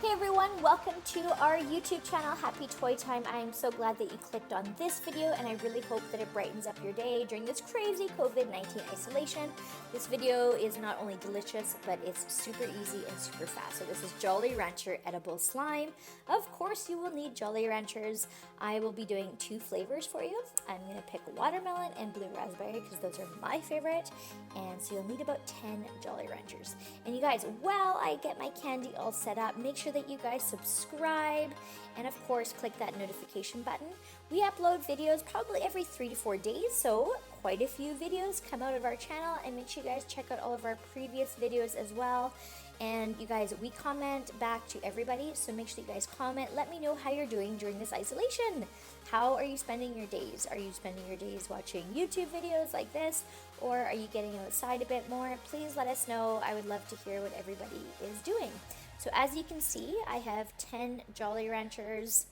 Hey everyone, welcome to our YouTube channel, Happy Toy Time. I am so glad that you clicked on this video and I really hope that it brightens up your day during this crazy COVID-19 isolation. This video is not only delicious, but it's super easy and super fast. So this is Jolly Rancher Edible Slime. Of course you will need Jolly Ranchers. I will be doing two flavors for you. I'm going to pick watermelon and blue raspberry because those are my favorite. And so you'll need about 10 Jolly Ranchers. And you guys, while I get my candy all set up, make sure that you guys subscribe and of course click that notification button. We upload videos probably every 3 to 4 days, so quite a few videos come out of our channel, and make sure you guys check out all of our previous videos as well. And you guys, we comment back to everybody, so make sure you guys comment. Let me know how you're doing during this isolation. How are you spending your days? Are you spending your days watching YouTube videos like this, or are you getting outside a bit more? Please let us know. I would love to hear what everybody is doing. So as you can see, I have 10 Jolly Ranchers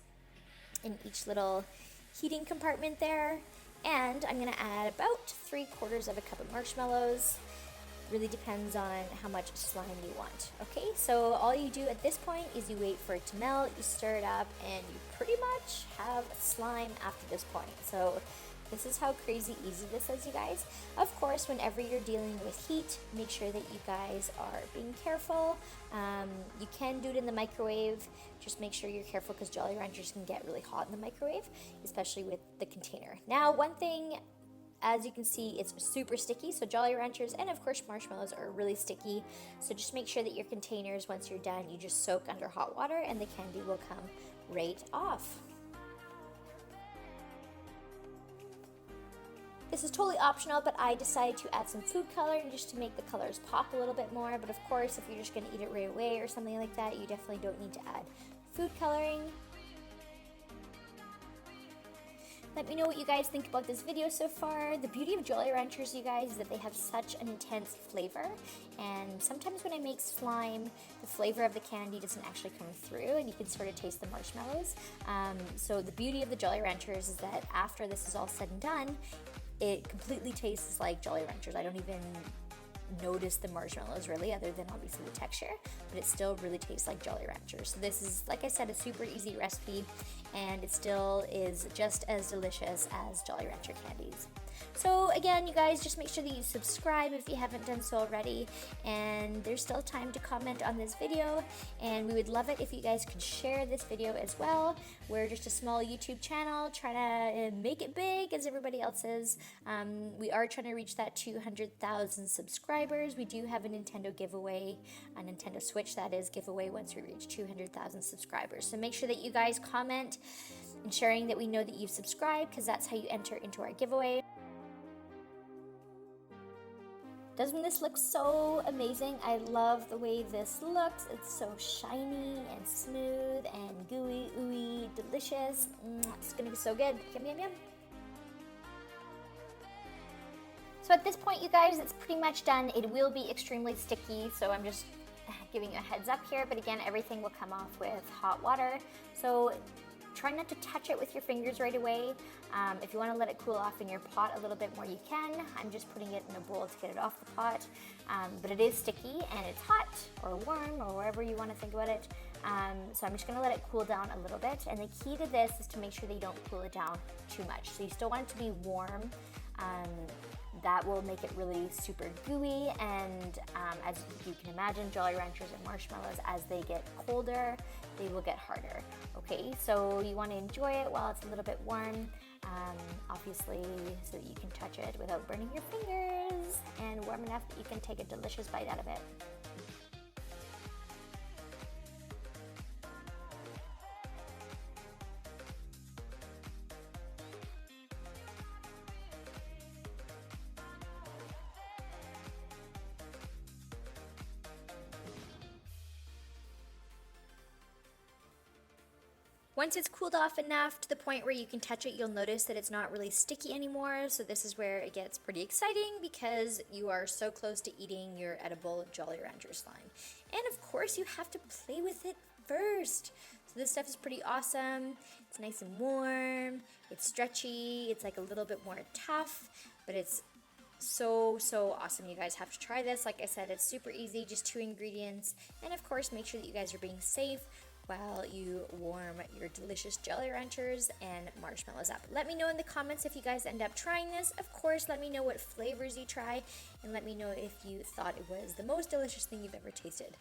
in each little heating compartment there, and I'm gonna add about 3/4 of a cup of marshmallows. Really depends on how much slime you want. Okay, so all you do at this point is you wait for it to melt, you stir it up, and you pretty much have slime after this point. So this is how crazy easy this is, you guys. Of course, whenever you're dealing with heat, make sure that you guys are being careful. You can do it in the microwave. Just make sure you're careful because Jolly Ranchers can get really hot in the microwave, especially with the container. Now, one thing, as you can see, it's super sticky, so Jolly Ranchers and of course marshmallows are really sticky. So just make sure that your containers, once you're done, you just soak under hot water and the candy will come right off. This is totally optional, but I decided to add some food coloring just to make the colors pop a little bit more. But of course, if you're just going to eat it right away or something like that, you definitely don't need to add food coloring. Let me know what you guys think about this video so far. The beauty of Jolly Ranchers, you guys, is that they have such an intense flavor. And sometimes when I make slime, the flavor of the candy doesn't actually come through and you can sort of taste the marshmallows. So the beauty of the Jolly Ranchers is that after this is all said and done, it completely tastes like Jolly Ranchers. I don't even notice the marshmallows really, other than obviously the texture, but it still really tastes like Jolly Ranchers. So this is, like I said, a super easy recipe, and it still is just as delicious as Jolly Rancher candies. So again, you guys, just make sure that you subscribe if you haven't done so already, and there's still time to comment on this video, and we would love it if you guys could share this video as well. We're just a small YouTube channel trying to make it big as everybody else is. We are trying to reach that 200,000 subscribers. We do have a Nintendo giveaway, a Nintendo Switch that is giveaway once we reach 200,000 subscribers. So make sure that you guys comment, ensuring that we know that you've subscribed, because that's how you enter into our giveaway. Doesn't this look so amazing? I love the way this looks. It's so shiny and smooth and gooey, ooey, delicious. It's gonna be so good. Yum, yum, yum. So at this point, you guys, it's pretty much done. It will be extremely sticky, so I'm just giving you a heads up here. But again, everything will come off with hot water. So try not to touch it with your fingers right away. If you want to let it cool off in your pot a little bit more, you can. I'm just putting it in a bowl to get it off the pot. But it is sticky and it's hot or warm or wherever you want to think about it. So I'm just going to let it cool down a little bit. And the key to this is to make sure that you don't cool it down too much. So you still want it to be warm. That will make it really super gooey, and as you can imagine, Jolly Ranchers and marshmallows, as they get colder, they will get harder. Okay, so you want to enjoy it while it's a little bit warm, obviously, so that you can touch it without burning your fingers, and warm enough that you can take a delicious bite out of it. Once it's cooled off enough to the point where you can touch it, you'll notice that it's not really sticky anymore. So this is where it gets pretty exciting, because you are so close to eating your edible Jolly Rancher slime. And of course, you have to play with it first. So this stuff is pretty awesome. It's nice and warm. It's stretchy. It's like a little bit more tough, but it's So awesome. You guys have to try this. Like I said, it's super easy, just 2 ingredients. And of course, make sure that you guys are being safe while you warm your delicious Jolly Ranchers and marshmallows up. Let me know in the comments if you guys end up trying this. Of course, let me know what flavors you try, and let me know if you thought it was the most delicious thing you've ever tasted.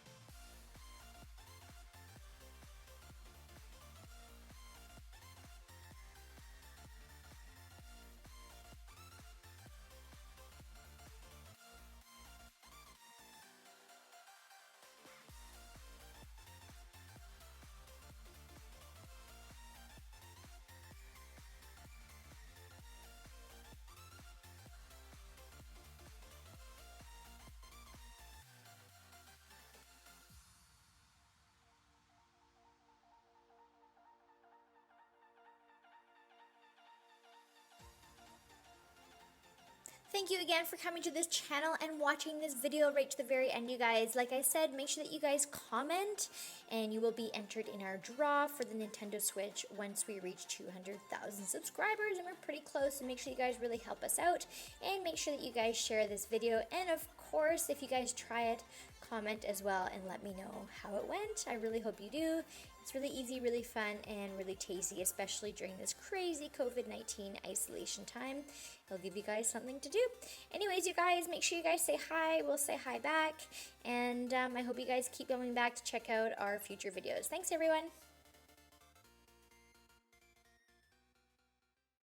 Thank you again for coming to this channel and watching this video right to the very end, you guys. Like I said, make sure that you guys comment and you will be entered in our draw for the Nintendo Switch once we reach 200,000 subscribers, and we're pretty close, so make sure you guys really help us out and make sure that you guys share this video, and of course, if you guys try it, comment as well and let me know how it went. I really hope you do. It's really easy, really fun, and really tasty, especially during this crazy COVID-19 isolation time. It'll give you guys something to do. Anyways, you guys, make sure you guys say hi. We'll say hi back. And I hope you guys keep coming back to check out our future videos. Thanks, everyone.